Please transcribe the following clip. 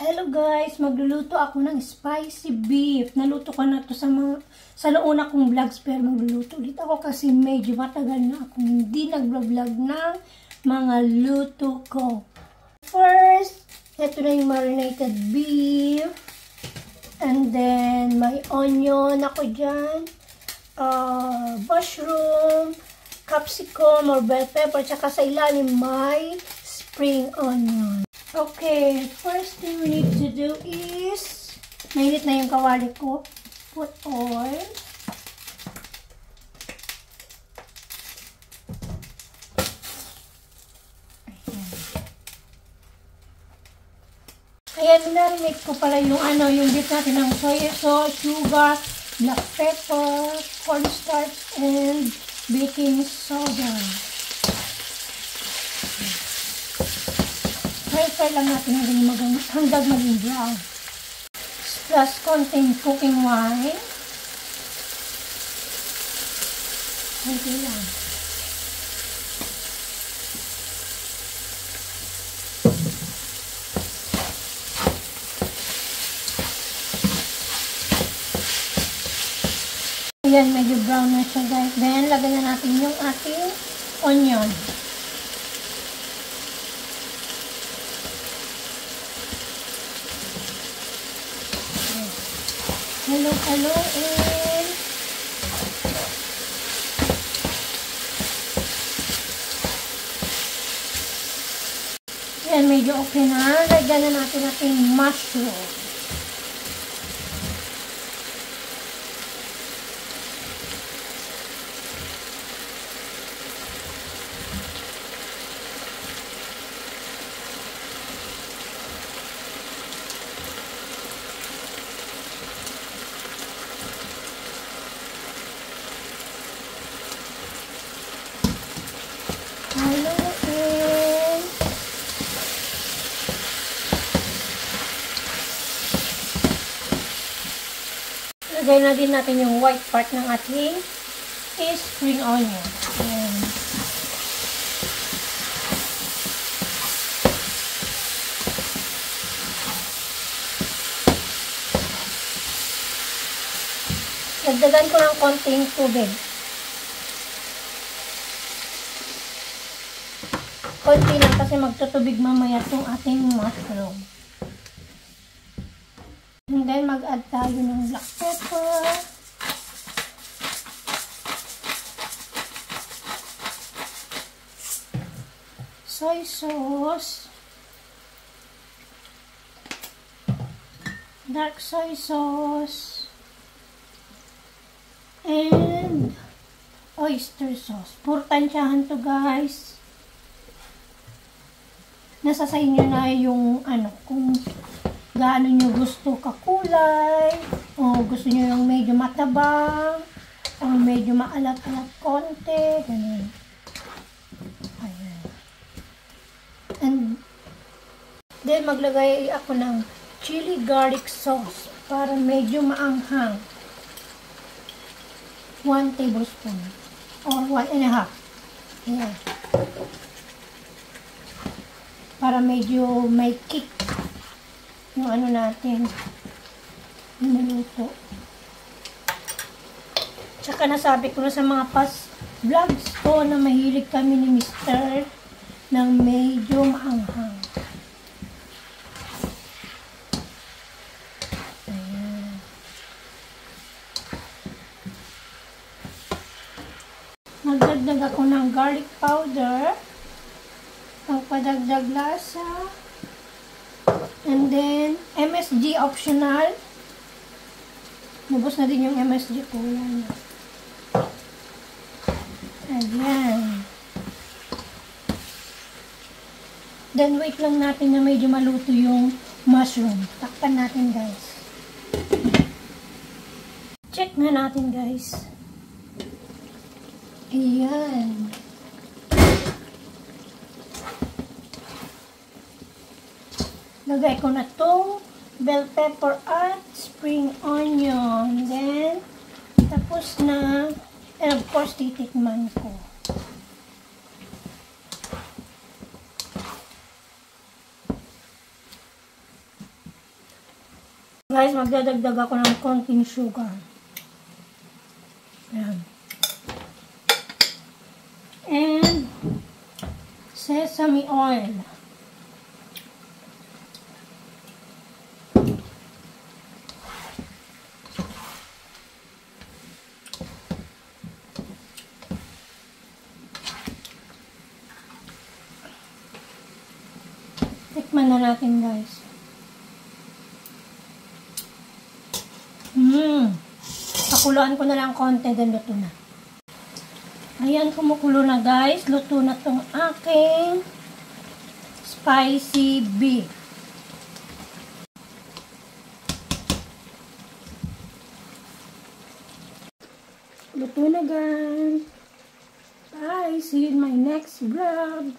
Hello guys, magluluto ako ng spicy beef. Naluto ko na to sa nauna kong vlogs, pero magluluto ulit ako kasi medyo matagal na akong hindi nag-vlog ng mga luto ko. First, ito na yung marinated beef. And then, may onion ako dyan. Mushroom, capsicum or bell pepper. Tsaka sa ilalim may spring onion. Okay, first thing we need to do is, mainit na yung kawali ko. Put oil. Ayan, narinate ko pala yung beef natin ng soy sauce, sugar, black pepper, cornstarch, and baking soda. Fry lang natin hanggang maging brown. Plus konting cooking wine. Konti lang. Ayan, medyo brown na siya guys. Then, lagyan na natin yung ating onion. Halo-haloin. Ayan, medyo okay na. Lagyan na natin ating mushroom. Lagay na din natin yung white part ng ating spring onion. Ayan. Dagdagan ko ng konting tubig. Konti lang kasi magtutubig mamaya itong ating mushroom. And then, mag-add tayo ng black pepper. Soy sauce. Dark soy sauce. And oyster sauce. Puro tansyahan to guys. Nasa sa inyo na yung kung gaano nyo gusto kakulay, o gusto nyo yung medyo matabang, o medyo maalat-alat konti, ganun. Ayan. And then maglagay ako ng chili garlic sauce para medyo maanghang. 1 tablespoon or 1.5. Ayan. Para medyo may kick yung natin, yung naluto. Tsaka nasabi ko na sa mga past vlogs ko na mahilig kami ni Mr. ng medyo maanghang. Ayan. Nagdagdag ako ng garlic powder, ang padagdag lasa. And then, MSG optional. Nubos na din yung MSG ko. Yan. Ayan. Then, wait lang natin na medyo maluto yung mushroom. Takpan natin, guys. Check na natin, guys. Ayan. Lagay ko na itong bell pepper at spring onion. Then, tapos na. And of course, titikman ko. guys, magdadagdag ako ng konting sugar. Ayan. And sesame oil. Tikman na natin, guys. Pakuluan ko na lang konti, then luto na. Ayan, kumukulo na, guys. Luto na tong aking spicy beef. Luto na, guys. Bye. See you in my next vlog.